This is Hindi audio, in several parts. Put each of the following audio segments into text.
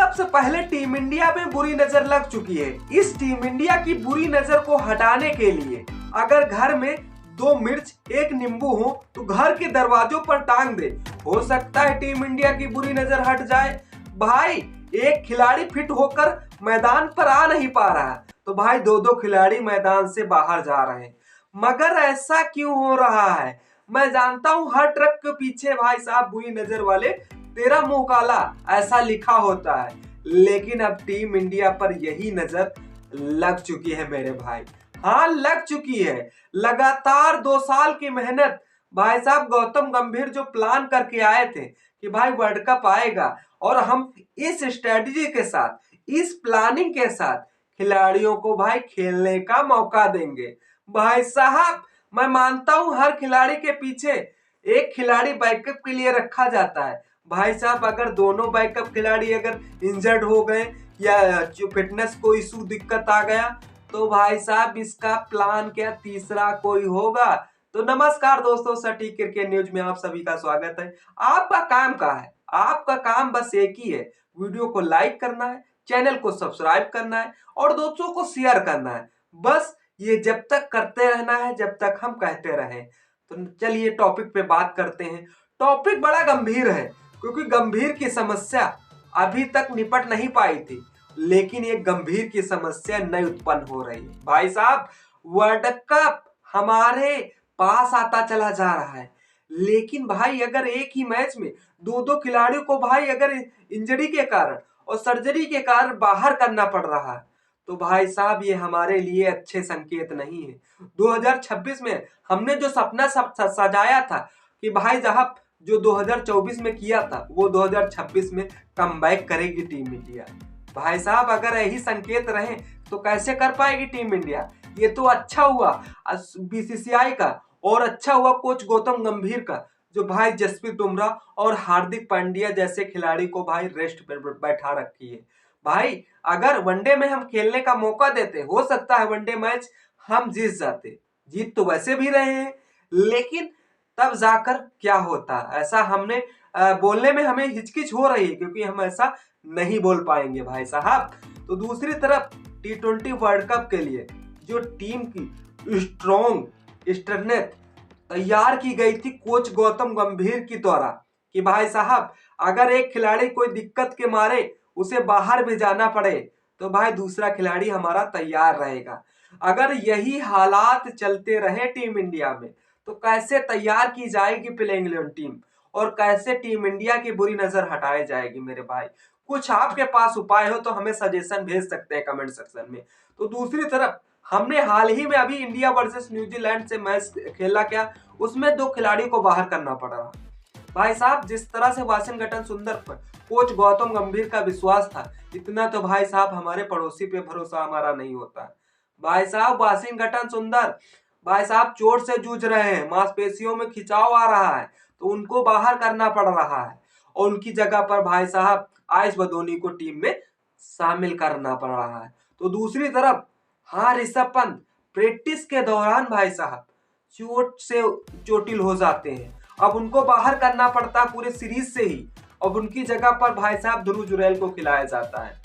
सबसे पहले टीम इंडिया में बुरी नजर लग चुकी है। इस टीम इंडिया की बुरी नजर को हटाने के लिए अगर घर में 2 मिर्च 1 नींबू हो तो घर के दरवाजों पर टांग दे, हो सकता है टीम इंडिया की बुरी नजर हट जाए। भाई एक खिलाड़ी फिट होकर मैदान पर आ नहीं पा रहा तो भाई 2-2 खिलाड़ी मैदान से बाहर जा रहे हैं। मगर ऐसा क्यों हो रहा है? मैं जानता हूं हर ट्रक के पीछे भाई साहब बुरी नजर वाले तेरा मुंह काला ऐसा लिखा होता है, लेकिन अब टीम इंडिया पर यही नजर लग चुकी है मेरे भाई। हाँ लग चुकी है। लगातार 2 साल की मेहनत भाई साहब गौतम गंभीर जो प्लान करके आए थे कि भाई वर्ल्ड कप आएगा और हम इस स्ट्रेटजी के साथ इस प्लानिंग के साथ खिलाड़ियों को भाई खेलने का मौका देंगे। भाई साहब मैं मानता हूं हर खिलाड़ी के पीछे एक खिलाड़ी बैकअप के लिए रखा जाता है। भाई साहब अगर दोनों बैकअप खिलाड़ी अगर इंजर्ड हो गए या फिटनेस को इशू दिक्कत आ गया तो भाई साहब इसका प्लान क्या तीसरा कोई होगा। तो नमस्कार दोस्तों, सटीक क्रिकेट न्यूज में आप सभी का स्वागत है। आपका काम क्या है? आपका काम बस एक ही है, वीडियो को लाइक करना है, चैनल को सब्सक्राइब करना है और दोस्तों को शेयर करना है। बस ये जब तक करते रहना है जब तक हम कहते रहें। तो चलिए टॉपिक पे बात करते हैं। टॉपिक बड़ा गंभीर है क्योंकि गंभीर की समस्या अभी तक निपट नहीं पाई थी, लेकिन एक गंभीर की समस्या नई उत्पन्न हो रही है। भाई साहब वर्ल्ड कप हमारे पास आता चला जा रहा है, लेकिन भाई अगर एक ही मैच में 2-2 खिलाड़ियों को भाई अगर इंजरी के कारण और सर्जरी के कारण बाहर करना पड़ रहा है तो भाई साहब ये हमारे लिए अच्छे संकेत नहीं है। 2026 में हमने जो सपना सजाया था कि भाई साहब जो 2024 में किया था वो 2026 में कमबैक करेगी टीम इंडिया। भाई साहब अगर यही संकेत रहे तो कैसे कर पाएगी टीम इंडिया? ये तो अच्छा हुआ बीसीसीआई का और अच्छा हुआ कोच गौतम गंभीर का जो भाई जसप्रीत बुमराह और हार्दिक पांड्या जैसे खिलाड़ी को भाई रेस्ट पर बैठा रखी है। भाई अगर वनडे में हम खेलने का मौका देते हो सकता है वनडे मैच हम जीत जाते। जीत तो वैसे भी रहे हैं, लेकिन तब जाकर क्या होता ऐसा हमने बोलने में हमें हिचकिच हो रही है क्योंकि हम ऐसा नहीं बोल पाएंगे भाई साहब। तो दूसरी तरफ T20 वर्ल्ड कप के लिए जो टीम की स्ट्रेंथ तैयार की गई थी कोच गौतम गंभीर की द्वारा कि भाई साहब अगर एक खिलाड़ी कोई दिक्कत के मारे उसे बाहर भी जाना पड़े तो भाई दूसरा खिलाड़ी हमारा तैयार रहेगा। अगर यही हालात चलते रहे टीम इंडिया में तो कैसे तैयार की जाएगी प्लेइंग 11 टीम और कैसे टीम इंडिया की बुरी नजर हटाई जाएगी मेरे भाई। कुछ आपके पास उपाय हो तो हमें सजेशन भेज सकते हैं कमेंट सेक्शन में। तो दूसरी तरफ हमने हाल ही में अभी इंडिया वर्सेस न्यूजीलैंड से मैच खेला, क्या उसमें 2 खिलाड़ियों को बाहर करना पड़ रहा। भाई साहब जिस तरह से वाशिंगटन सुंदर पर कोच गौतम गंभीर का विश्वास था इतना तो भाई साहब हमारे पड़ोसी पे भरोसा हमारा नहीं होता। भाई साहब वाशिंगटन सुंदर भाई साहब चोट से जूझ रहे हैं, मांसपेशियों में खिंचाव आ रहा है तो उनको बाहर करना पड़ रहा है और उनकी जगह पर भाई साहब आयुष बदोनी को टीम में शामिल करना पड़ रहा है। तो दूसरी तरफ हाँ ऋषभ पंत प्रैक्टिस के दौरान भाई साहब चोट से चोटिल हो जाते हैं, अब उनको बाहर करना पड़ता है पूरे सीरीज से ही। अब उनकी जगह पर भाई साहब ध्रुव जुरैल को खिलाया जाता है।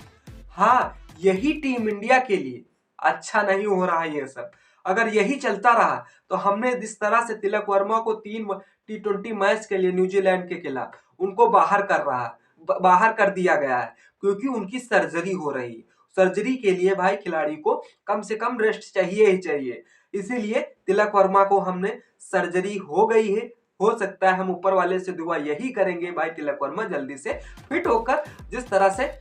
हाँ यही टीम इंडिया के लिए अच्छा नहीं हो रहा है ये सब। अगर यही चलता रहा तो हमने जिस तरह से तिलक वर्मा को 3 T20 मैच के लिए न्यूजीलैंड के खिलाफ उनको बाहर कर दिया गया है क्योंकि उनकी सर्जरी हो रही। सर्जरी के लिए भाई खिलाड़ी को कम से कम रेस्ट चाहिए ही चाहिए, इसीलिए तिलक वर्मा को हमने सर्जरी हो गई है। हो सकता है हम ऊपर वाले से दुआ यही करेंगे भाई तिलक वर्मा जल्दी से फिट होकर जिस तरह से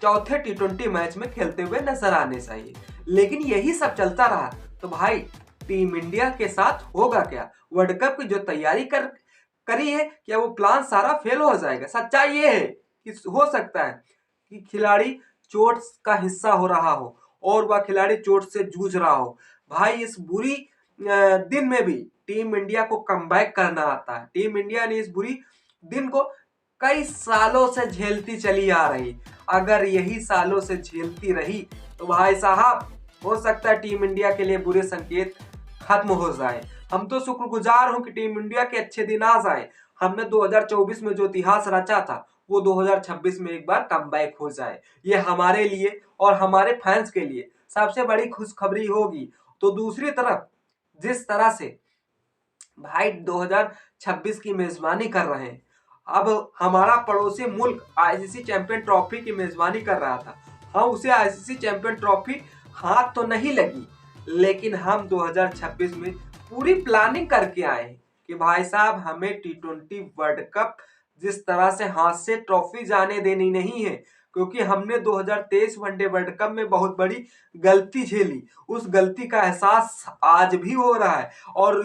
चौथे T20 मैच में खेलते हुए नजर आने चाहिए। लेकिन यही सब चलता रहा तो भाई टीम इंडिया के साथ होगा क्या? वर्ल्ड कप की जो तैयारी करी है क्या वो प्लान सारा फेल हो जाएगा? सच्चाई ये है कि हो सकता है कि खिलाड़ी चोट का हिस्सा हो रहा हो और वह खिलाड़ी चोट से जूझ रहा हो। भाई इस बुरी दिन में भी टीम इंडिया को कमबैक करना आता है। टीम इंडिया ने इस बुरी दिन को कई सालों से झेलती चली आ रही। अगर यही सालों से झेलती रही तो भाई साहब हो सकता है टीम इंडिया के लिए बुरे संकेत खत्म हो जाए। हम तो शुक्रगुजार हूं कि टीम इंडिया के अच्छे दिन आ जाए। हमने 2024 में जो इतिहास रचा था वो 2026 में एक बार कमबैक हो जाए। ये हमारे लिए और हमारे फैंस के लिए सबसे बड़ी खुशखबरी होगी। तो दूसरी तरफ जिस तरह से भाई 2026 की मेजबानी कर रहे हैं, अब हमारा पड़ोसी मुल्क आईसीसी चैंपियन ट्रॉफी की मेजबानी कर रहा था, हम उसे आईसीसी चैंपियन ट्रॉफी हाथ तो नहीं लगी, लेकिन हम 2026 में पूरी प्लानिंग करके आए हैं कि भाई साहब हमें टी20 वर्ल्ड कप जिस तरह से हाथ से ट्रॉफी जाने देनी नहीं है, क्योंकि हमने 2023 वनडे वर्ल्ड कप में बहुत बड़ी गलती झेली। उस गलती का एहसास आज भी हो रहा है और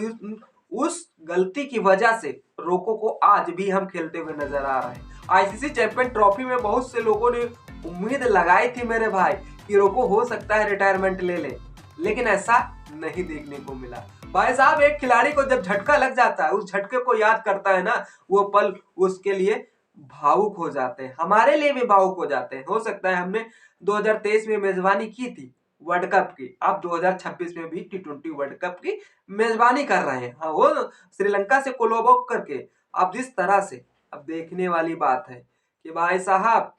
उस गलती की वजह से रोको को आज भी हम खेलते हुए नजर आ रहे हैं। आईसीसी चैंपियन ट्रॉफी में बहुत से लोगों ने उम्मीद लगाई थी मेरे भाई कि रोको हो सकता है रिटायरमेंट ले ले, लेकिन ऐसा नहीं देखने को मिला। भाई साहब एक खिलाड़ी को जब झटका लग जाता है, उस झटके को याद करता है ना, वो पल उसके लिए भावुक हो जाते हैं, हमारे लिए भी भावुक हो जाते हैं। हो सकता है हमने 2023 में मेजबानी की थी वर्ल्ड कप की, अब 2026 में भी टी20 वर्ल्ड कप की मेजबानी कर रहे हैं। हाँ, वो श्रीलंका से कोलंबो करके। अब जिस तरह से अब देखने वाली बात है कि भाई साहब,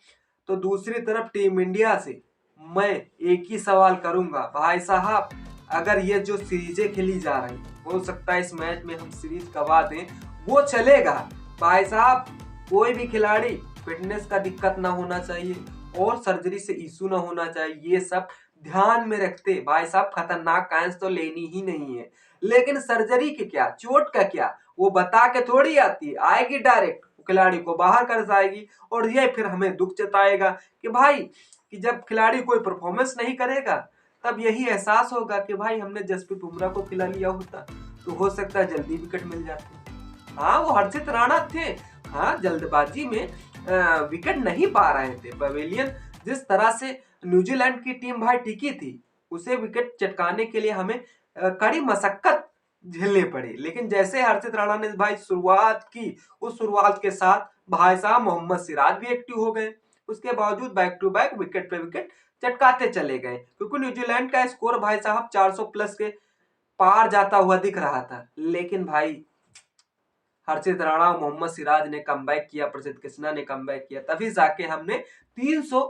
तो दूसरी तरफ टीम इंडिया से मैं एक ही सवाल करूंगा भाई साहब, अगर ये जो सीरीजें खेली जा रही, हो सकता है इस मैच में हम सीरीज गवा दें, वो चलेगा भाई साहब। कोई भी खिलाड़ी फिटनेस का दिक्कत ना होना चाहिए और सर्जरी से इशू ना होना चाहिए, ये सब ध्यान में रखते भाई साहब खतरनाक कैंस तो लेनी ही नहीं है। लेकिन सर्जरी के क्या, चोट का क्या, वो बता के थोड़ी आती है, आएगी डायरेक्ट खिलाड़ी को बाहर कर जाएगी और ये फिर हमें दुख जताएगा कि भाई कि जब खिलाड़ी कोई परफॉर्मेंस नहीं करेगा तब यही एहसास होगा कि भाई हमने जसप्रीत बुमराह को खिला लिया होता तो हो सकता है जल्दी विकेट मिल जाते। हाँ, वो हर्षित राणा थे, हाँ जल्दबाजी में विकेट नहीं पा रहे थे। पवेलियन जिस तरह से न्यूजीलैंड की टीम भाई टिकी थी, उसे विकेट चटकाने के लिए हमें कड़ी मशक्कत झेलनी पड़ी, लेकिन जैसे हर्षित राणा ने भाई शुरुआत की, उस शुरुआत के साथ भाई साहब मोहम्मद सिराज भी एक्टिव हो गए। उसके बावजूद बैक टू बैक विकेट पे विकेट चटकाते चले गए, क्योंकि न्यूजीलैंड का स्कोर भाई साहब 400 प्लस के पार जाता हुआ दिख रहा था। लेकिन भाई हर्षित राणा और मोहम्मद सिराज ने कमबैक किया, प्रसिद्ध कृष्णा ने कमबैक किया, तभी जाके हमने 300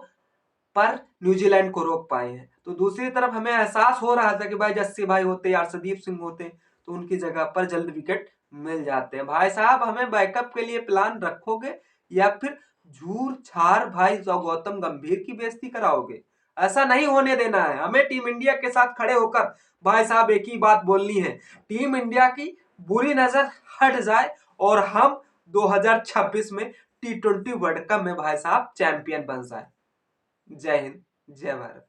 पर न्यूजीलैंड को रोक पाए हैं। तो दूसरी तरफ हमें एहसास हो रहा था कि भाई जस्सी भाई होते, अर्शदीप सिंह होते तो उनकी जगह पर जल्द विकेट मिल जाते हैं। भाई साहब हमें बैकअप के लिए प्लान रखोगे या फिर झूर छार भाई गौतम गंभीर की बेइज्जती कराओगे? ऐसा नहीं होने देना है। हमें टीम इंडिया के साथ खड़े होकर भाई साहब एक ही बात बोलनी है, टीम इंडिया की बुरी नजर हट जाए और हम 2026 में टी20 वर्ल्ड कप में भाई साहब चैंपियन बन जाए। जय हिंद, जय भारत।